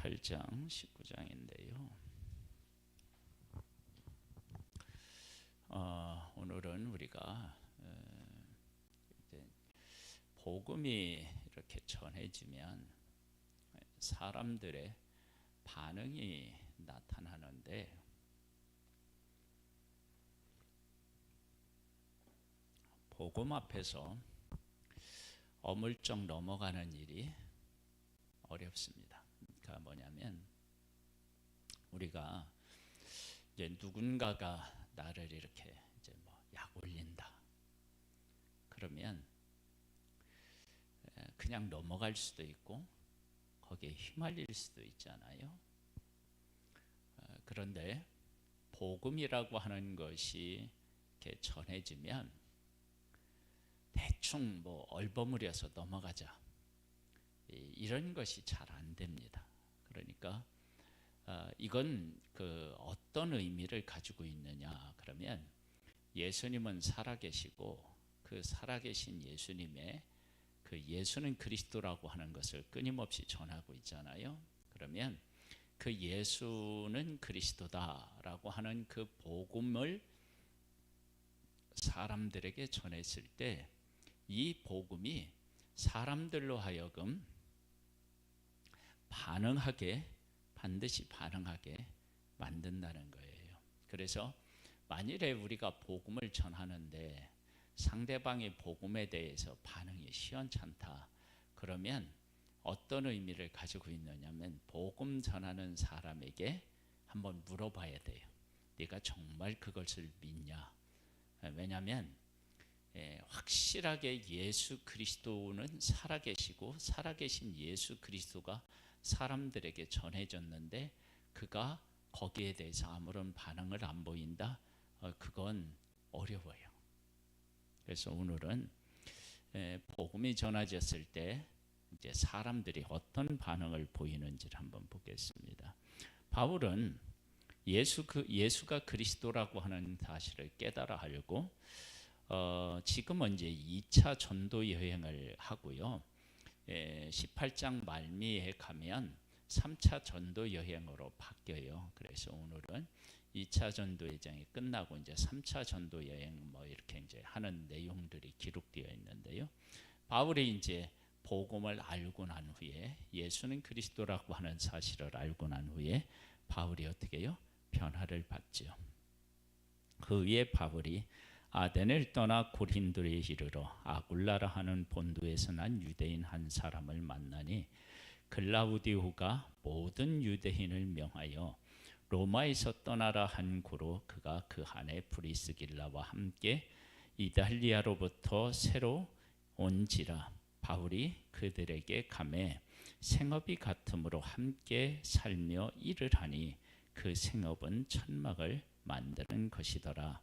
18장 19장인데요. 오늘은 우리가 이제 복음이 이렇게 전해지면 사람들의 반응이 나타나는데, 복음 앞에서 어물쩍 넘어가는 일이 어렵습니다. 그러니까 뭐냐면, 우리가 이제 누군가가 나를 이렇게 이제 약 올린다 그러면 그냥 넘어갈 수도 있고 거기에 휘말릴 수도 있잖아요. 그런데 복음이라고 하는 것이 이렇게 전해지면 대충 얼버무려서 넘어가자, 이런 것이 잘 안 됩니다. 그러니까 이건 어떤 의미를 가지고 있느냐 그러면, 예수님은 살아계시고 그 살아계신 예수님의 예수는 그리스도라고 하는 것을 끊임없이 전하고 있잖아요. 그러면 그 예수는 그리스도다라고 하는 그 복음을 사람들에게 전했을 때, 이 복음이 사람들로 하여금 반드시 반응하게 만든다는 거예요. 그래서 만일에 우리가 복음을 전하는데 상대방의 복음에 대해서 반응이 시원찮다 그러면 어떤 의미를 가지고 있느냐면, 복음 전하는 사람에게 한번 물어봐야 돼요. 네가 정말 그것을 믿냐? 왜냐하면 확실하게 예수 그리스도는 살아계시고 살아계신 예수 그리스도가 사람들에게 전해졌는데 그가 거기에 대해서 아무런 반응을 안 보인다? 그건 어려워요. 그래서 오늘은 복음이 전해졌을 때 이제 사람들이 어떤 반응을 보이는지를 한번 보겠습니다. 바울은 예수가 그리스도라고 하는 사실을 깨달아 알고 지금은 이제 2차 전도 여행을 하고요. 18장 말미에 가면 3차 전도 여행으로 바뀌어요. 그래서 오늘은 2차 전도 여행이 끝나고 이제 3차 전도 여행 이렇게 이제 하는 내용들이 기록되어 있는데요. 바울이 이제 복음을 알고 난 후에, 예수는 그리스도라고 하는 사실을 알고 난 후에 바울이 어떻게 해요? 변화를 받죠. 그 위에 바울이 아덴을 떠나 고린도에 이르러 아굴라라 하는 본도에서 난 유대인 한 사람을 만나니, 글라우디오가 모든 유대인을 명하여 로마에서 떠나라 한 고로 그가 그 안에 브리스길라와 함께 이달리아로부터 새로 온지라. 바울이 그들에게 가매 생업이 같음으로 함께 살며 일을 하니 그 생업은 천막을 만드는 것이더라.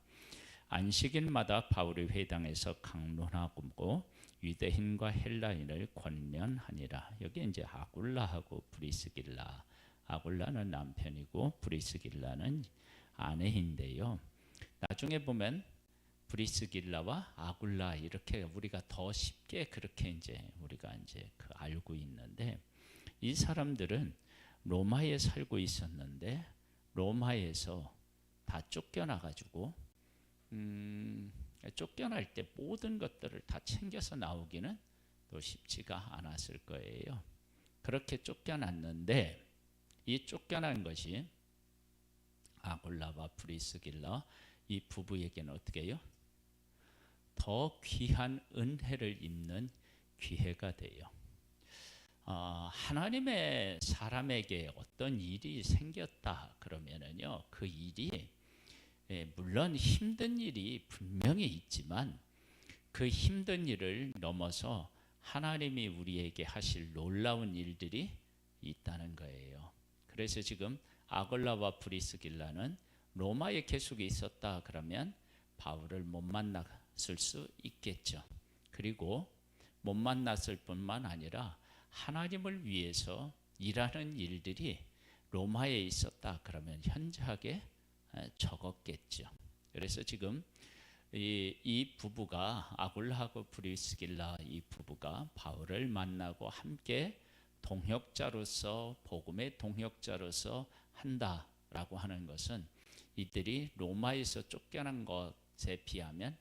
안식일마다 바울이 회당에서 강론하고 유대인과 헬라인을 권면하니라. 여기 이제 아굴라하고 브리스길라, 아굴라는 남편이고 브리스길라는 아내인데요. 나중에 보면 브리스길라와 아굴라 이렇게 우리가 더 쉽게 그렇게 이제 우리가 이제 알고 있는데, 이 사람들은 로마에 살고 있었는데 로마에서 다 쫓겨나가지고 쫓겨날 때 모든 것들을 다 챙겨서 나오기는 또 쉽지가 않았을 거예요. 그렇게 쫓겨났는데 이 쫓겨난 것이 아굴라와 브리스길라 이 부부에게는 어떻게 해요? 더 귀한 은혜를 입는 기회가 돼요. 하나님의 사람에게 어떤 일이 생겼다 그러면은요, 그 일이 물론 힘든 일이 분명히 있지만 그 힘든 일을 넘어서 하나님이 우리에게 하실 놀라운 일들이 있다는 거예요. 그래서 지금 아굴라와 브리스길라는 로마에 계속 있었다 그러면 바울을 못 만났을 수 있겠죠. 그리고 못 만났을 뿐만 아니라 하나님을 위해서 일하는 일들이 로마에 있었다 그러면 현저하게 적었겠죠. 그래서 지금 이 부부가, 아굴라하고 브리스길라 이 부부가 바울을 만나고 함께 동역자로서 복음의 동역자로서 한다라고 하는 것은 이들이 로마에서 쫓겨난 것에 비하면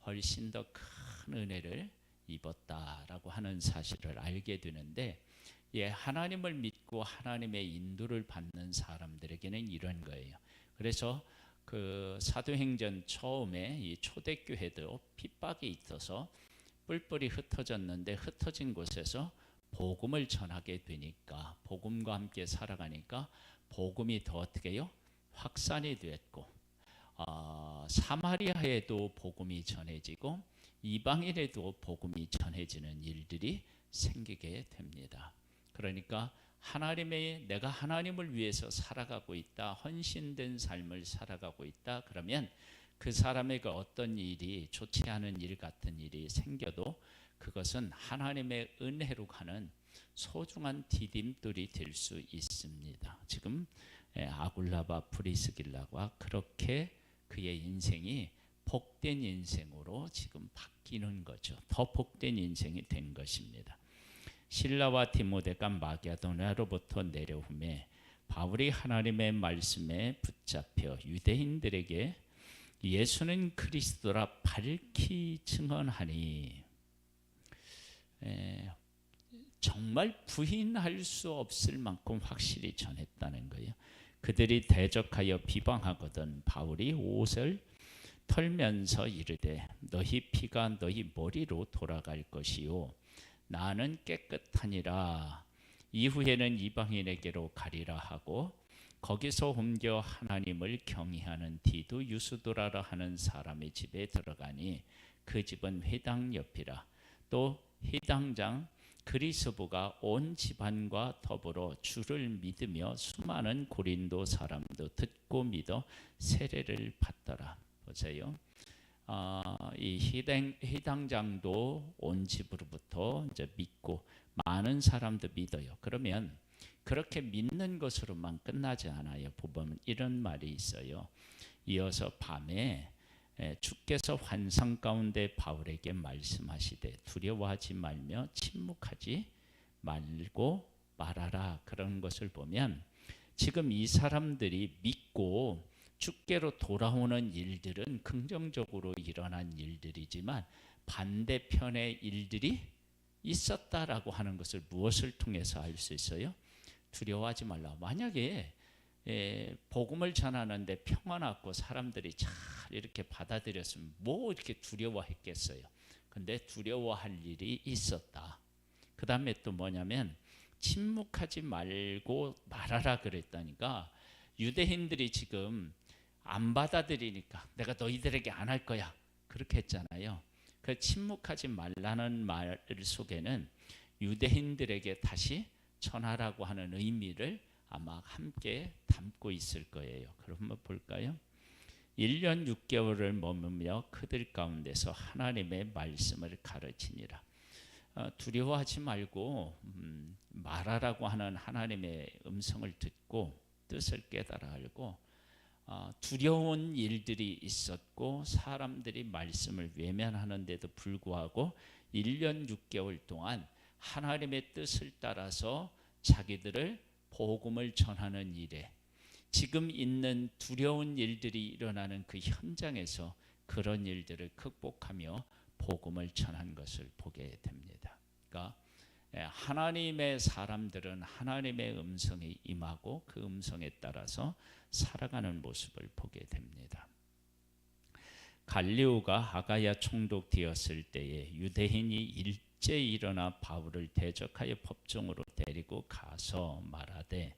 훨씬 더 큰 은혜를 입었다라고 하는 사실을 알게 되는데, 하나님을 믿고 하나님의 인도를 받는 사람들에게는 이런 거예요. 그래서 그 사도행전 처음에 이 초대교회도 핍박이 있어서 뿔뿔이 흩어졌는데, 흩어진 곳에서 복음을 전하게 되니까, 복음과 함께 살아가니까 복음이 더 어떻게 해요? 확산이 됐고, 사마리아에도 복음이 전해지고 이방인에도 복음이 전해지는 일들이 생기게 됩니다. 그러니까 내가 하나님을 위해서 살아가고 있다, 헌신된 삶을 살아가고 있다, 그러면 그 사람에게 어떤 일이, 좋지 않은 일 같은 일이 생겨도 그것은 하나님의 은혜로 가는 소중한 디딤돌이 될 수 있습니다. 지금 아굴라바 프리스길라가 그렇게 그의 인생이 복된 인생으로 지금 바뀌는 거죠. 더 복된 인생이 된 것입니다. 실라와 디모데가 마게도냐로부터 내려오매 바울이 하나님의 말씀에 붙잡혀 유대인들에게 예수는 그리스도라 밝히 증언하니, 정말 부인할 수 없을 만큼 확실히 전했다는 거예요. 그들이 대적하여 비방하거든 바울이 옷을 털면서 이르되 너희 피가 너희 머리로 돌아갈 것이요 나는 깨끗하니라. 이후에는 이방인에게로 가리라 하고 거기서 옮겨 하나님을 경외하는 디도 유스도라라 하는 사람의 집에 들어가니 그 집은 회당 옆이라. 또 회당장 그리스도가 온 집안과 더불어 주를 믿으며 수많은 고린도 사람도 듣고 믿어 세례를 받더라. 보세요. 이 회당장도 온 집으로부터 이제 믿고 많은 사람도 믿어요. 그러면 그렇게 믿는 것으로만 끝나지 않아요. 보면 이런 말이 있어요. 이어서 밤에 주께서 환상 가운데 바울에게 말씀하시되 두려워하지 말며 침묵하지 말고 말하라. 그런 것을 보면 지금 이 사람들이 믿고 주께로 돌아오는 일들은 긍정적으로 일어난 일들이지만 반대편의 일들이 있었다라고 하는 것을 무엇을 통해서 알 수 있어요? 두려워하지 말라. 만약에 복음을 전하는데 평안하고 사람들이 잘 이렇게 받아들였으면 뭐 이렇게 두려워했겠어요. 근데 두려워할 일이 있었다. 그 다음에 또 뭐냐면 침묵하지 말고 말하라 그랬다니까, 유대인들이 지금 안 받아들이니까 내가 너희들에게 안 할 거야 그렇게 했잖아요. 그 침묵하지 말라는 말 속에는 유대인들에게 다시 전하라고 하는 의미를 아마 함께 담고 있을 거예요. 그럼 한번 볼까요? 1년 6개월을 머무며 그들 가운데서 하나님의 말씀을 가르치니라. 두려워하지 말고 말하라고 하는 하나님의 음성을 듣고 뜻을 깨달아 알고, 두려운 일들이 있었고 사람들이 말씀을 외면하는데도 불구하고 1년 6개월 동안 하나님의 뜻을 따라서 자기들을 복음을 전하는 일에, 지금 있는 두려운 일들이 일어나는 그 현장에서 그런 일들을 극복하며 복음을 전한 것을 보게 됩니다. 그러니까 하나님의 사람들은 하나님의 음성이 임하고 그 음성에 따라서 살아가는 모습을 보게 됩니다. 갈리오가 아가야 총독되었을 때에 유대인이 일제 일어나 바울을 대적하여 법정으로 데리고 가서 말하되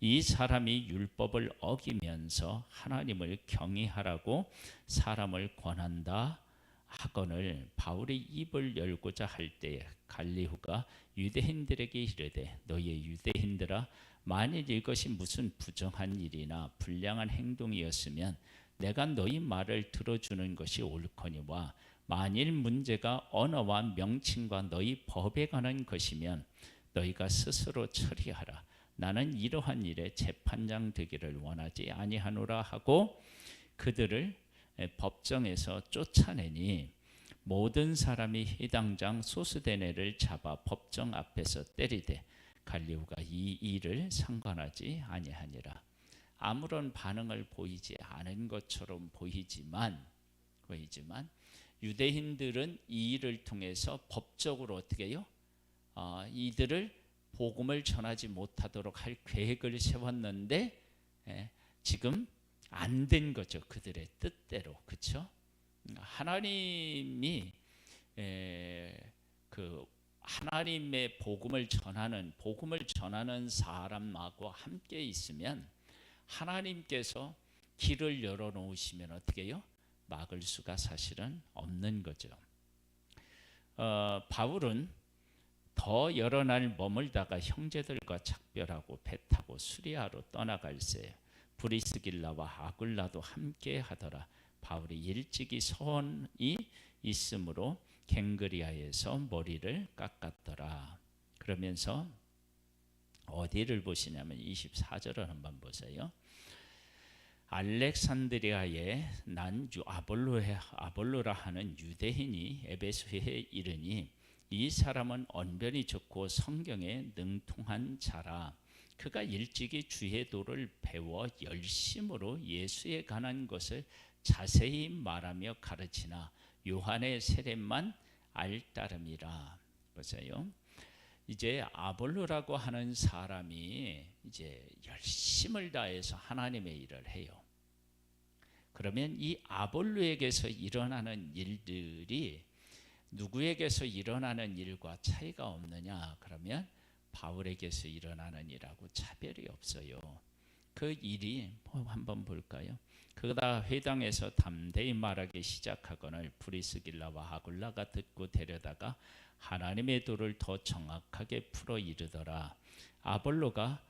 이 사람이 율법을 어기면서 하나님을 경외하라고 사람을 권한다 하거늘 바울이 입을 열고자 할 때에 갈리오가 유대인들에게 이르되 너희 유대인들아, 만일 이것이 무슨 부정한 일이나 불량한 행동이었으면 내가 너희 말을 들어주는 것이 옳거니와 만일 문제가 언어와 명칭과 너희 법에 관한 것이면 너희가 스스로 처리하라. 나는 이러한 일에 재판장 되기를 원하지 아니하노라 하고 그들을 법정에서 쫓아내니 모든 사람이 회당장 소스데네를 잡아 법정 앞에서 때리되 갈리오가 이 일을 상관하지 아니하니라. 아무런 반응을 보이지 않은 것처럼 보이지만 유대인들은 이 일을 통해서 법적으로 어떻게 해요? 이들을 복음을 전하지 못하도록 할 계획을 세웠는데 지금 안 된 거죠. 그들의 뜻대로. 그렇죠? 하나님이 그 하나님의 복음을 전하는 사람하고 함께 있으면 하나님께서 길을 열어 놓으시면 어떻게 해요? 막을 수가 사실은 없는 거죠. 바울은 더 여러 날 머물다가 형제들과 작별하고 배 타고 수리아로 떠나갈새 브리스길라와 아굴라도 함께 하더라. 바울이 일찍이 소원이 있으므로 갱그리아에서 머리를 깎았더라. 그러면서 어디를 보시냐면 24절을 한번 보세요. 알렉산드리아에 난 아볼로라 하는 유대인이 에베소에 이르니 이 사람은 언변이 좋고 성경에 능통한 자라. 그가 일찍이 주의 도를 배워 열심으로 예수에 관한 것을 자세히 말하며 가르치나 요한의 세례만 알따름이라. 보세요. 이제 아볼로라고 하는 사람이 이제 열심을 다해서 하나님의 일을 해요. 그러면 이 아볼로에게서 일어나는 일들이 누구에게서 일어나는 일과 차이가 없느냐? 그러면 바울에게서 일어나는 일하고 차별이 없어요. 그 일이 한번 볼까요? 그가 회당에서 담대히 말하기 시작하거늘 브리스길라와 아굴라가 듣고 데려다가 하나님의 도를 더 정확하게 풀어 이르더라. 아볼로가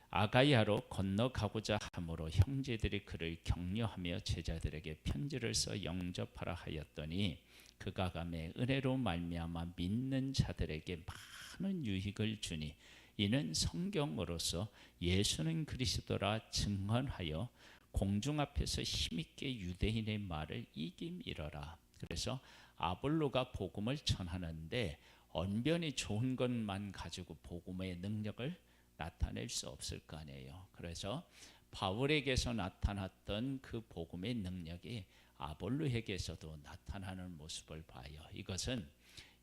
아가야로 건너가고자 하므로 형제들이 그를 격려하며 제자들에게 편지를 써 영접하라 하였더니 그가 가매 은혜로 말미암아 믿는 자들에게 많은 유익을 주니 이는 성경으로서 예수는 그리스도라 증언하여 공중 앞에서 힘있게 유대인의 말을 이김이러라. 그래서 아볼로가 복음을 전하는데 언변이 좋은 것만 가지고 복음의 능력을 나타낼 수 없을 거 아니에요. 그래서 바울에게서 나타났던 그 복음의 능력이 아볼로에게서도 나타나는 모습을 봐요. 이것은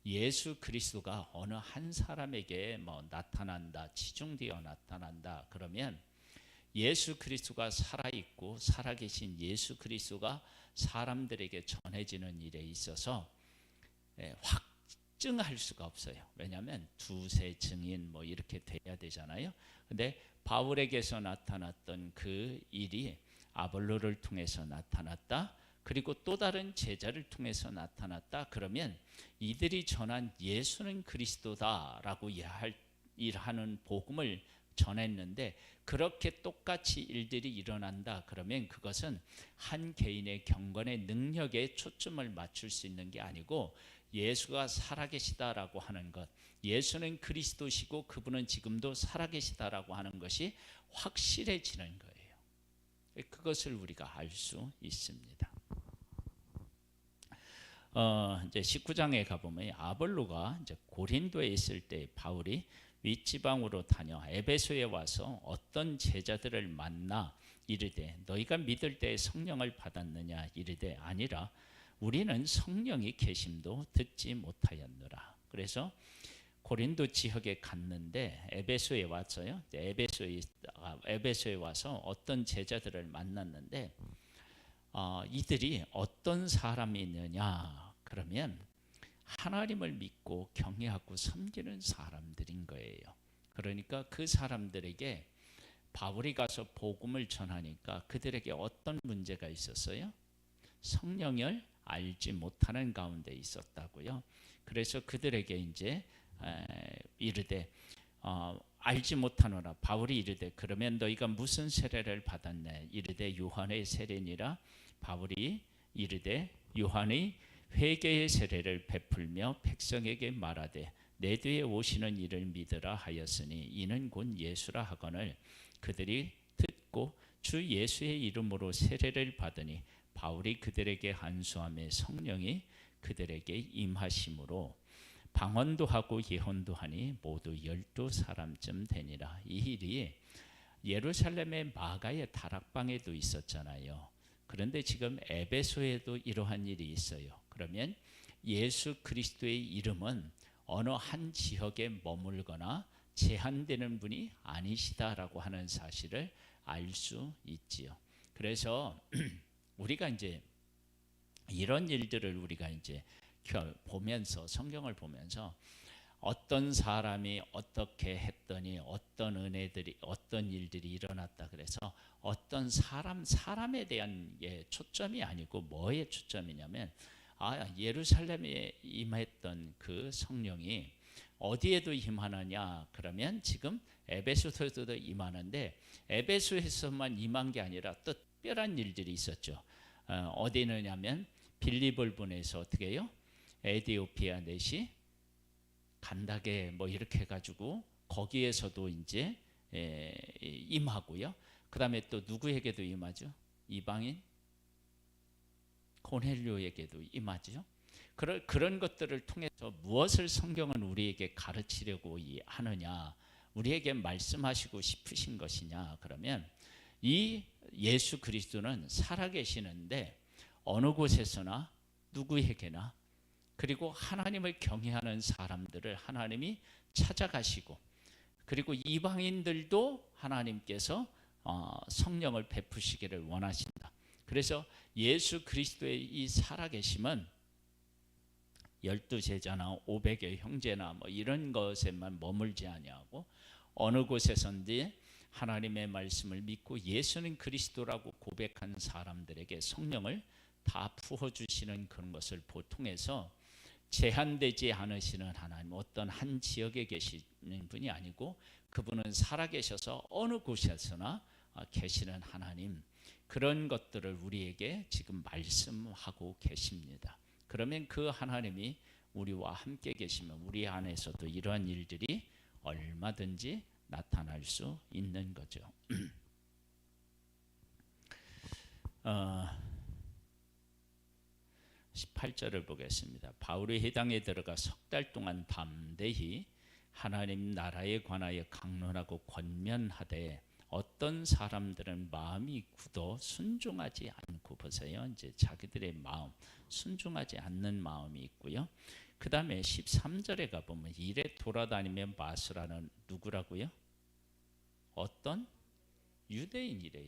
예수 그리스도가 어느 한 사람에게 나타난다, 치중되어 나타난다 그러면 예수 그리스도가 살아있고 살아계신 예수 그리스도가 사람들에게 전해지는 일에 있어서 확증할 수가 없어요. 왜냐하면 두세 증인 이렇게 돼야 되잖아요. 근데 바울에게서 나타났던 그 일이 아볼로를 통해서 나타났다. 그리고 또 다른 제자를 통해서 나타났다. 그러면 이들이 전한 예수는 그리스도다라고 일하는 복음을 전했는데 그렇게 똑같이 일들이 일어난다. 그러면 그것은 한 개인의 경건의 능력에 초점을 맞출 수 있는 게 아니고 예수가 살아계시다라고 하는 것, 예수는 그리스도시고 그분은 지금도 살아계시다라고 하는 것이 확실해지는 거예요. 그것을 우리가 알 수 있습니다. 이제 19장에 가보면 아볼로가 이제 고린도에 있을 때 바울이 윗지방으로 다녀 에베소에 와서 어떤 제자들을 만나 이르되 너희가 믿을 때 성령을 받았느냐 이르되 아니라 우리는 성령이 계심도 듣지 못하였노라. 그래서 고린도 지역에 갔는데 에베소에 왔어요. 에베소에 와서 어떤 제자들을 만났는데 이들이 어떤 사람이 있느냐 그러면 하나님을 믿고 경외하고 섬기는 사람들인 거예요. 그러니까 그 사람들에게 바울이 가서 복음을 전하니까 그들에게 어떤 문제가 있었어요? 성령을 알지 못하는 가운데 있었다고요. 그래서 그들에게 이제 이르되 알지 못하노라. 바울이 이르되 그러면 너희가 무슨 세례를 받았네? 이르되 요한의 세례니라. 바울이 이르되 요한의 회개의 세례를 베풀며 백성에게 말하되 내 뒤에 오시는 이를 믿으라 하였으니 이는 곧 예수라 하거늘 그들이 듣고 주 예수의 이름으로 세례를 받으니 바울이 그들에게 안수하며 성령이 그들에게 임하심으로 방언도 하고 예언도 하니 모두 12사람쯤 되니라. 이 일이 예루살렘의 마가의 다락방에도 있었잖아요. 그런데 지금 에베소에도 이러한 일이 있어요. 그러면 예수 그리스도의 이름은 어느 한 지역에 머물거나 제한되는 분이 아니시다라고 하는 사실을 알 수 있지요. 그래서 우리가 이제 이런 일들을 우리가 이제 보면서, 성경을 보면서 어떤 사람이 어떻게 했더니 어떤 은혜들이, 어떤 일들이 일어났다 그래서 어떤 사람에 대한 초점이 아니고 뭐에 초점이냐면, 예루살렘에 임했던 그 성령이 어디에도 임하느냐 그러면 지금 에베소에서도 임하는데, 에베소에서만 임한 게 아니라 특별한 일들이 있었죠. 어디 있느냐면 빌립을 보내서 어떻게 해요? 에디오피아 넷이 간다게 뭐 이렇게 해가지고 거기에서도 이제 임하고요. 그 다음에 또 누구에게도 임하죠? 이방인 고넬료에게도 임하죠. 그런 것들을 통해서 무엇을 성경은 우리에게 가르치려고 하느냐, 우리에게 말씀하시고 싶으신 것이냐 그러면, 이 예수 그리스도는 살아계시는데 어느 곳에서나 누구에게나, 그리고 하나님을 경외하는 사람들을 하나님이 찾아가시고, 그리고 이방인들도 하나님께서 성령을 베푸시기를 원하신다. 그래서 예수 그리스도의 이 살아계심은 12제자나 500의 형제나 뭐 이런 것에만 머물지 아니하고 어느 곳에선지 하나님의 말씀을 믿고 예수는 그리스도라고 고백한 사람들에게 성령을 다 부어주시는 그런 것을 보통해서, 제한되지 않으시는 하나님, 어떤 한 지역에 계시는 분이 아니고 그분은 살아계셔서 어느 곳에서나 계시는 하나님, 그런 것들을 우리에게 지금 말씀하고 계십니다. 그러면 그 하나님이 우리와 함께 계시면 우리 안에서도 이러한 일들이 얼마든지 나타날 수 있는 거죠. 18절을 보겠습니다. 바울이 회당에 들어가 석 달 동안 밤되이 하나님 나라에 관하여 강론하고 권면하되 어떤 사람들은 마음이 굳어 순종하지 않고, 보세요. 이제 자기들의 마음, 순종하지 않는 마음이 있고요. 그 다음에 13절에 가보면 이래 돌아다니며 마술하는 누구라고요? 어떤 유대인이래요.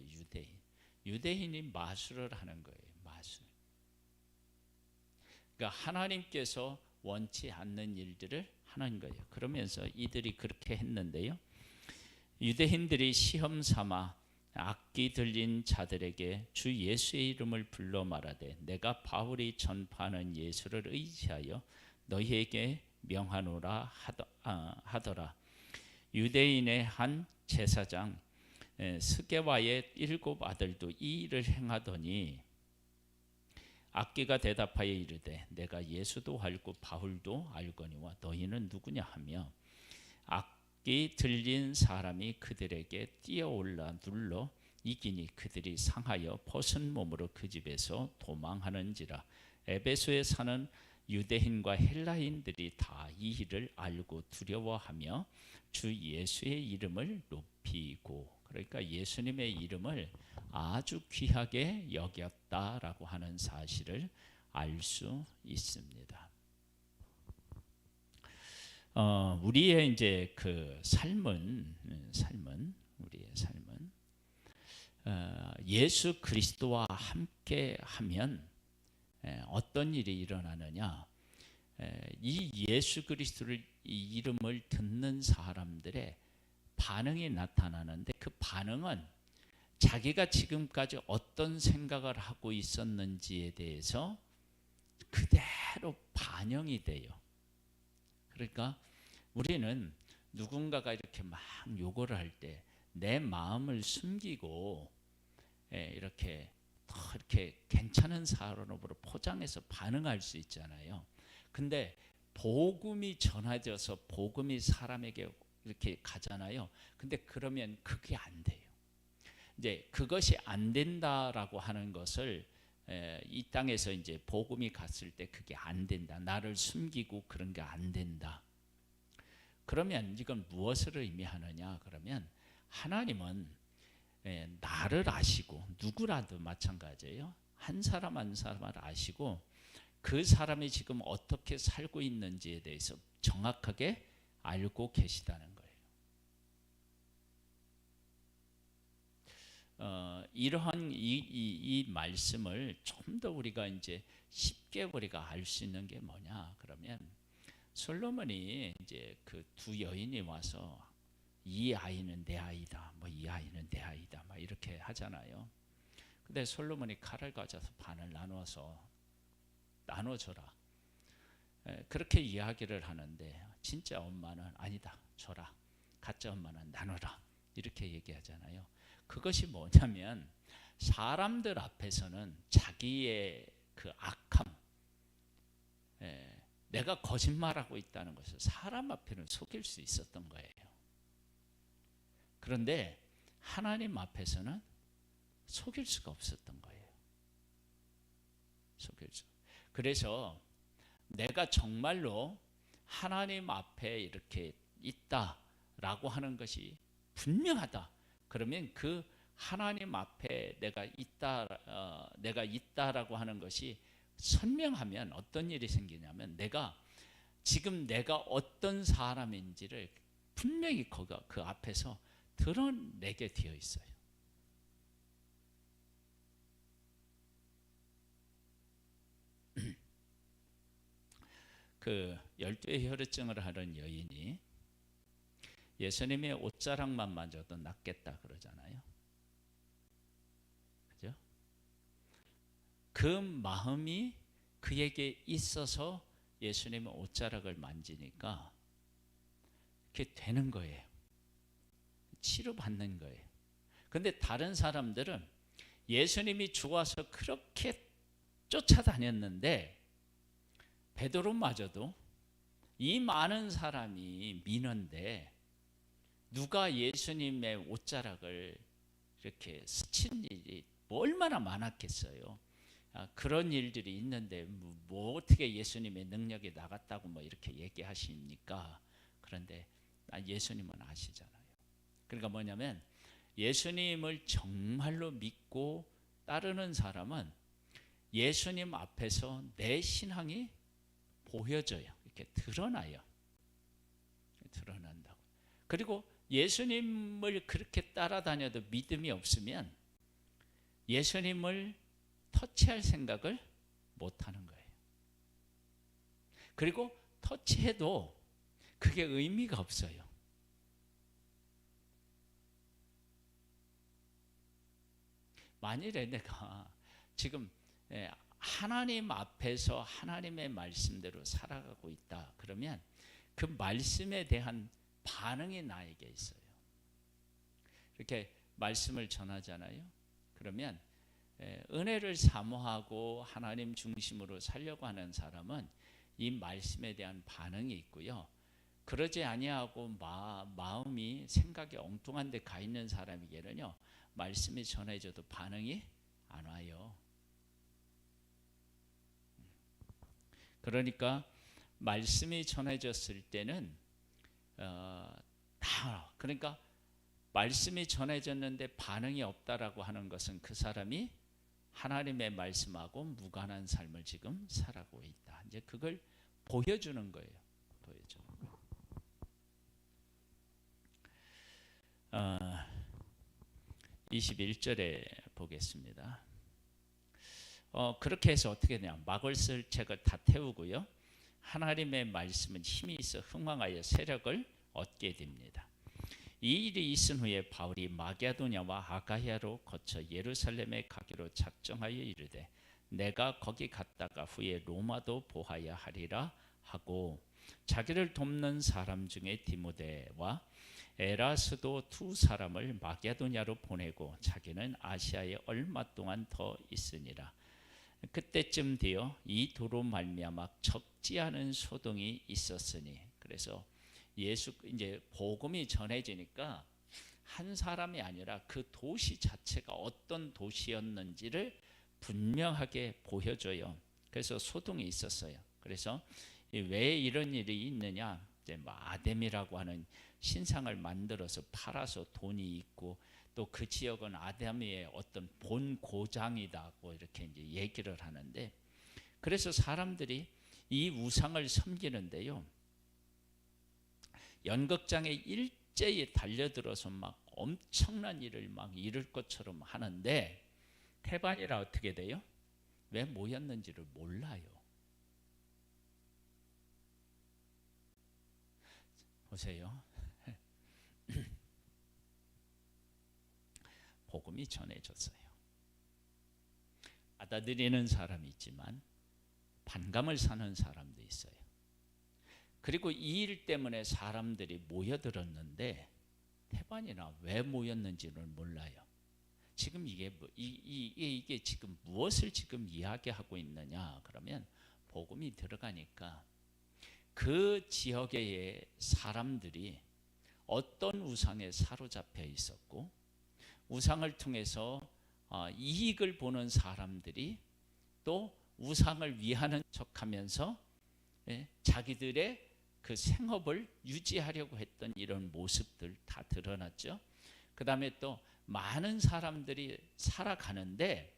유대인이 마술을 하는 거예요. 마술. 그러니까 하나님께서 원치 않는 일들을 하는 거예요. 그러면서 이들이 그렇게 했는데요. 유대인들이 시험 삼아 악기 들린 자들에게 주 예수의 이름을 불러 말하되 내가 바울이 전파하는 예수를 의지하여 너희에게 명하노라 하더라. 유대인의 한 제사장 스게와의 7 아들도 이 일을 행하더니 악기가 대답하여 이르되 내가 예수도 알고 바울도 알거니와 너희는 누구냐 하며, 악기 들린 사람이 그들에게 뛰어올라 눌러 이기니 그들이 상하여 벗은 몸으로 그 집에서 도망하는지라. 에베소에 사는 유대인과 헬라인들이 다 이 일을 알고 두려워하며 주 예수의 이름을 높이고, 그러니까 예수님의 이름을 아주 귀하게 여겼다라고 하는 사실을 알 수 있습니다. 우리의 이제 그 우리의 삶은 예수 그리스도와 함께하면 어떤 일이 일어나느냐? 이 예수 그리스도를, 이 이름을 듣는 사람들의 반응이 나타나는데, 그 반응은 자기가 지금까지 어떤 생각을 하고 있었는지에 대해서 그대로 반영이 돼요. 그러니까 우리는 누군가가 이렇게 막 요구를 할 때 내 마음을 숨기고 이렇게 괜찮은 사람으로 포장해서 반응할 수 있잖아요. 근데 복음이 전해져서 복음이 사람에게 이렇게 가잖아요. 근데 그러면 그게 안 돼요. 이제 그것이 안 된다라고 하는 것을 이 땅에서 이제 복음이 갔을 때 그게 안 된다. 나를 숨기고 그런 게 안 된다. 그러면 이건 무엇을 의미하느냐? 그러면 하나님은 나를 아시고, 누구라도 마찬가지예요. 한 사람 한 사람을 아시고 그 사람이 지금 어떻게 살고 있는지에 대해서 정확하게 알고 계시다는 거예요. 이러한 이 말씀을 좀 더 우리가 이제 쉽게 우리가 알 수 있는 게 뭐냐? 그러면 솔로몬이 이제 그 두 여인이 와서 이 아이는 내 아이다, 뭐 이 아이는 내 아이다, 막 이렇게 하잖아요. 근데 솔로몬이 칼을 가져서 반을 나눠줘라. 그렇게 이야기를 하는데 진짜 엄마는 아니다, 줘라. 가짜 엄마는 나눠라. 이렇게 얘기하잖아요. 그것이 뭐냐면 사람들 앞에서는 자기의 그 악함, 내가 거짓말하고 있다는 것을 사람 앞에는 속일 수 있었던 거예요. 그런데 하나님 앞에서는 속일 수가 없었던 거예요. 그래서 내가 정말로 하나님 앞에 이렇게 있다라고 하는 것이 분명하다. 그러면 그 하나님 앞에 내가 있다라고 하는 것이 선명하면 어떤 일이 생기냐면 지금 내가 어떤 사람인지를 분명히 그 앞에서 드러내게 되어 있어요. 그 열두의 혈루증을 하는 여인이 예수님의 옷자락만 만져도 낫겠다 그러잖아요. 그죠? 그 마음이 그에게 있어서 예수님의 옷자락을 만지니까 그게 되는 거예요. 치료받는 거예요. 근데 다른 사람들은 예수님이 좋아서 그렇게 쫓아다녔는데 베드로마저도 이 많은 사람이 미는데 누가 예수님의 옷자락을 이렇게 스친 일이 뭐 얼마나 많았겠어요. 그런 일들이 있는데 뭐 어떻게 예수님의 능력이 나갔다고 뭐 이렇게 얘기하십니까? 그런데 예수님은 아시잖아요. 그러니까 뭐냐면 예수님을 정말로 믿고 따르는 사람은 예수님 앞에서 내 신앙이 보여져요. 이렇게 드러나요. 드러난다고. 그리고 예수님을 그렇게 따라다녀도 믿음이 없으면 예수님을 터치할 생각을 못하는 거예요. 그리고 터치해도 그게 의미가 없어요. 만일에 내가 지금 하나님 앞에서 하나님의 말씀대로 살아가고 있다 그러면 그 말씀에 대한 반응이 나에게 있어요. 이렇게 말씀을 전하잖아요. 그러면 은혜를 사모하고 하나님 중심으로 살려고 하는 사람은 이 말씀에 대한 반응이 있고요. 그러지 아니하고 마음이 생각이 엉뚱한 데 가 있는 사람에게는요, 말씀이 전해져도 반응이 안 와요. 그러니까 말씀이 전해졌을 때는 그러니까 말씀이 전해졌는데 반응이 없다라고 하는 것은 그 사람이 하나님의 말씀하고 무관한 삶을 지금 살아가고 있다. 이제 그걸 보여주는 거예요. 보여주는 거. 21절에 보겠습니다. 그렇게 해서 어떻게 되냐? 막을 쓸 책을 다 태우고요. 하나님의 말씀은 힘이 있어 흥왕하여 세력을 얻게 됩니다. 이 일이 있은 후에 바울이 마게도냐와 아가야로 거쳐 예루살렘에 가기로 작정하여 이르되 내가 거기 갔다가 후에 로마도 보아야 하리라 하고 자기를 돕는 사람 중에 디모데와 에라스도 두 사람을 마게도냐로 보내고 자기는 아시아에 얼마 동안 더 있으니라. 그때쯤 되어 이 도로 말미암아 적지 않은 소동이 있었으니, 그래서 이제 복음이 전해지니까 한 사람이 아니라 그 도시 자체가 어떤 도시였는지를 분명하게 보여줘요. 그래서 소동이 있었어요. 그래서 왜 이런 일이 있느냐? 이제 뭐 아뎀이라고 하는 신상을 만들어서 팔아서 돈이 있고 또 그 지역은 아담의 어떤 본 고장이다고 이렇게 이제 얘기를 하는데, 그래서 사람들이 이 우상을 섬기는데요, 연극장에 일제히 달려들어서 막 엄청난 일을 막 이룰 것처럼 하는데, 태반이라 어떻게 돼요? 왜 모였는지를 몰라요. 보세요. 복음이 전해졌어요. 받아들이는 사람이 있지만 반감을 사는 사람도 있어요. 그리고 이 일 때문에 사람들이 모여들었는데 태반이나 왜 모였는지는 몰라요. 지금 이게 지금 무엇을 지금 이야기하고 있느냐? 그러면 복음이 들어가니까 그 지역의 사람들이 어떤 우상에 사로잡혀 있었고, 우상을 통해서 이익을 보는 사람들이 또 우상을 위하는 척하면서 자기들의 그 생업을 유지하려고 했던 이런 모습들 다 드러났죠. 그 다음에 또 많은 사람들이 살아가는데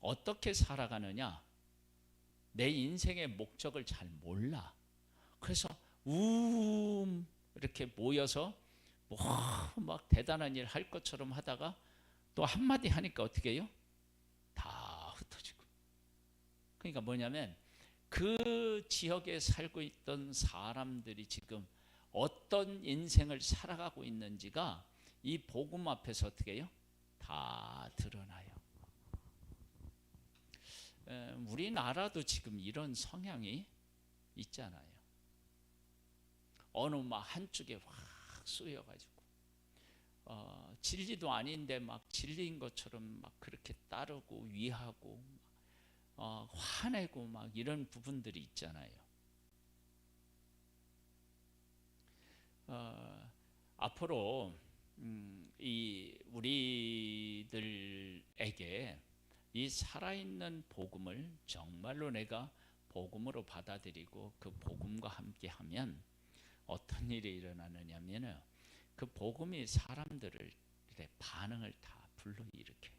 어떻게 살아가느냐? 내 인생의 목적을 잘 몰라. 그래서 이렇게 모여서 막 대단한 일 할 것처럼 하다가 또 한마디 하니까 어떻게 해요? 다 흩어지고. 그러니까 뭐냐면 그 지역에 살고 있던 사람들이 지금 어떤 인생을 살아가고 있는지가 이 복음 앞에서 어떻게 해요? 다 드러나요. 우리나라도 지금 이런 성향이 있잖아요. 어느 막 한쪽에 확 쏘여가지고 진리도 아닌데 막 진리인 것처럼 막 그렇게 따르고 위하고 화내고 막 이런 부분들이 있잖아요. 앞으로 이 우리들에게 이 살아있는 복음을 정말로 내가 복음으로 받아들이고 그 복음과 함께하면 어떤 일이 일어나느냐면은 그 복음이 사람들을 반응을 다 불러일으켜요.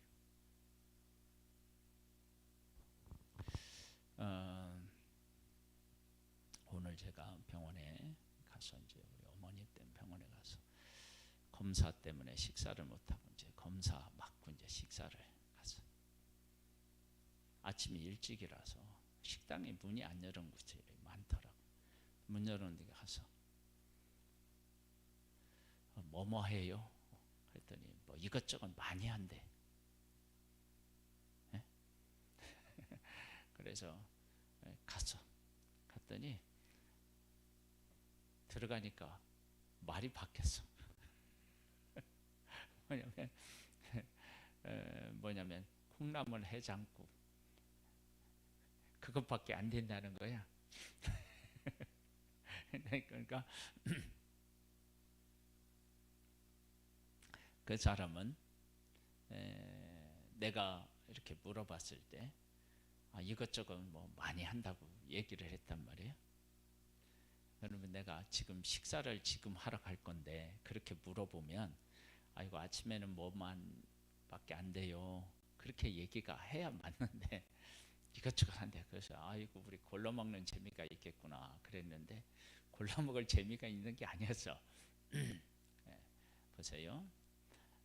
오늘 제가 병원에 가서 이제 우리 어머니 때문에 병원에 가서 검사 때문에 식사를 못하고 이제 검사 맞고 이제 식사를 가서 아침이 일찍이라서 식당에 문이 안 열은 곳이 많더라고. 문 열은 데 가서 뭐뭐 해요? 그랬더니 뭐 이것저것 많이 한대. 네? 그래서 갔더니 들어가니까 말이 바뀌었어. 뭐냐면 콩나물 해장국 그것밖에 안 된다는 거야. 그러니까 그 사람은 내가 이렇게 물어봤을 때 이것저것 뭐 많이 한다고 얘기를 했단 말이에요. 그러면 내가 지금 식사를 지금 하러 갈 건데 그렇게 물어보면 아이고 아침에는 뭐만 밖에 안 돼요. 그렇게 얘기가 해야 맞는데 이것저것 한대. 그래서 아이고 우리 골라 먹는 재미가 있겠구나 그랬는데 골라 먹을 재미가 있는 게 아니었어. 네, 보세요.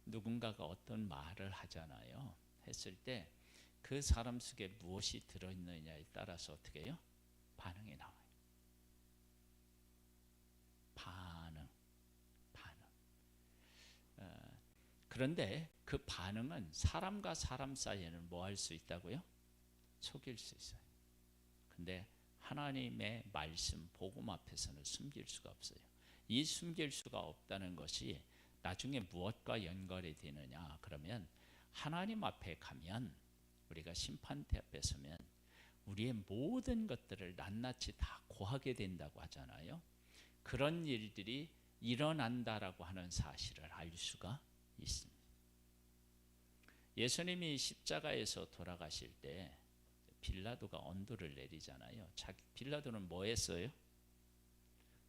누군가가 어떤 말을 하잖아요. 했을 때 그 사람 속에 무엇이 들어있느냐에 따라서 어떻게 해요? 반응이 나와요. 반응. 그런데 그 반응은 사람과 사람 사이에는 뭐 할 수 있다고요? 속일 수 있어요. 근데 하나님의 말씀, 복음 앞에서는 숨길 수가 없어요. 이 숨길 수가 없다는 것이 나중에 무엇과 연결이 되느냐? 그러면 하나님 앞에 가면 우리가 심판대 앞에 서면 우리의 모든 것들을 낱낱이 다 고하게 된다고 하잖아요. 그런 일들이 일어난다라고 하는 사실을 알 수가 있습니다. 예수님이 십자가에서 돌아가실 때 빌라도가 언도를 내리잖아요. 빌라도는 뭐 했어요?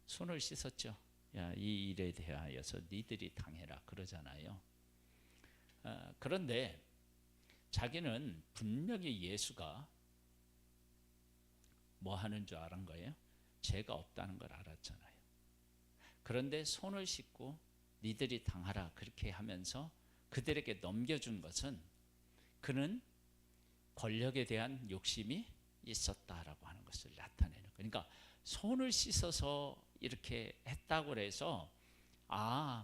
손을 씻었죠. 야, 이 일에 대하여서 니들이 당해라 그러잖아요. 그런데 자기는 분명히 예수가 뭐 하는 줄 알은 거예요? 죄가 없다는 걸 알았잖아요. 그런데 손을 씻고 니들이 당하라 그렇게 하면서 그들에게 넘겨준 것은 그는 권력에 대한 욕심이 있었다라고 하는 것을 나타내는 거예요. 그러니까 손을 씻어서 이렇게 했다고 해서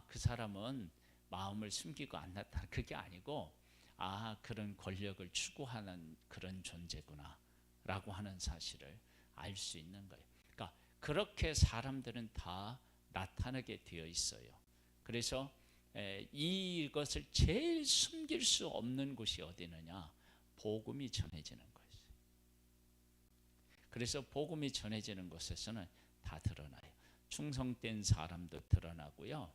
그 사람은 마음을 숨기고 안 나타나, 그게 아니고 그런 권력을 추구하는 그런 존재구나 라고 하는 사실을 알 수 있는 거예요. 그러니까 그렇게 사람들은 다 나타나게 되어 있어요. 그래서 이것을 제일 숨길 수 없는 곳이 어디 있느냐? 복음이 전해지는 거예요. 그래서 복음이 전해지는 곳에서는 다 드러나요. 충성된 사람도 드러나고요,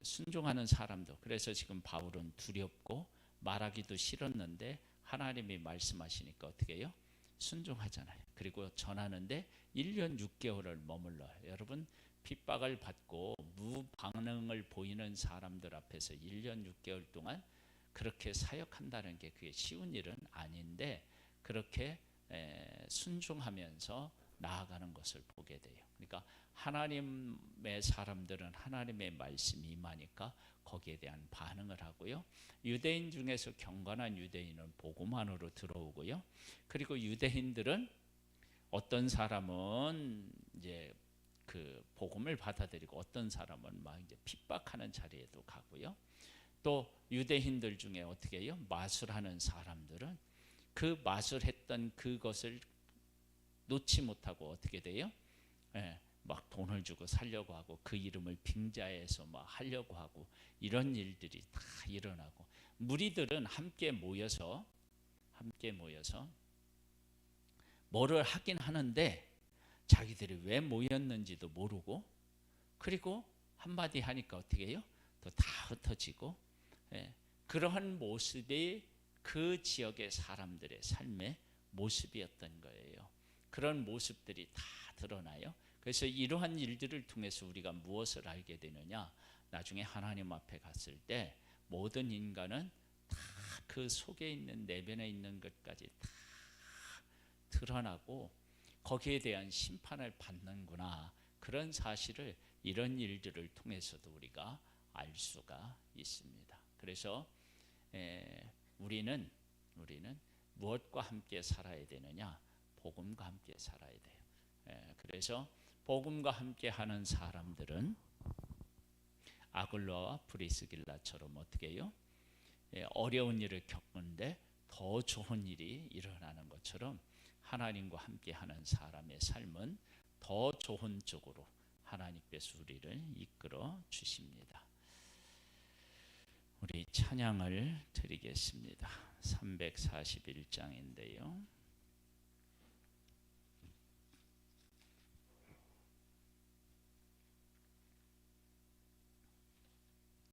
순종하는 사람도. 그래서 지금 바울은 두렵고 말하기도 싫었는데 하나님이 말씀하시니까 어떻게 해요? 순종하잖아요. 그리고 전하는데 1년 6개월을 머물러요. 여러분, 핍박을 받고 무반응을 보이는 사람들 앞에서 1년 6개월 동안 그렇게 사역한다는 게 그게 쉬운 일은 아닌데 그렇게 순종하면서 나아가는 것을 보게 돼요. 그러니까 하나님의 사람들은 하나님의 말씀이 임하니까 거기에 대한 반응을 하고요. 유대인 중에서 경건한 유대인은 복음 안으로 들어오고요. 그리고 유대인들은 어떤 사람은 이제 그 복음을 받아들이고 어떤 사람은 막 이제 핍박하는 자리에도 가고요. 또 유대인들 중에 어떻게 해요? 마술하는 사람들은 그 마술했던 그것을 놓지 못하고 어떻게 돼요? 막 돈을 주고 살려고 하고 그 이름을 빙자해서 막 하려고 하고 이런 일들이 다 일어나고, 무리들은 함께 모여서 뭐를 하긴 하는데 자기들이 왜 모였는지도 모르고, 그리고 한마디 하니까 어떻게 해요? 또 다 흩어지고, 그러한 모습이 그 지역의 사람들의 삶의 모습이었던 거예요. 그런 모습들이 다 드러나요. 그래서 이러한 일들을 통해서 우리가 무엇을 알게 되느냐? 나중에 하나님 앞에 갔을 때 모든 인간은 다 그 속에 있는 내면에 있는 것까지 다 드러나고 거기에 대한 심판을 받는구나. 그런 사실을 이런 일들을 통해서도 우리가 알 수가 있습니다. 그래서 우리는 무엇과 함께 살아야 되느냐? 복음과 함께 살아야 돼요. 그래서 복음과 함께 하는 사람들은 아글라와 브리스길라처럼 어떻게 해요? 어려운 일을 겪는데 더 좋은 일이 일어나는 것처럼 하나님과 함께 하는 사람의 삶은 더 좋은 쪽으로 하나님께서 우리를 이끌어 주십니다. 우리 찬양을 드리겠습니다. 341장인데요.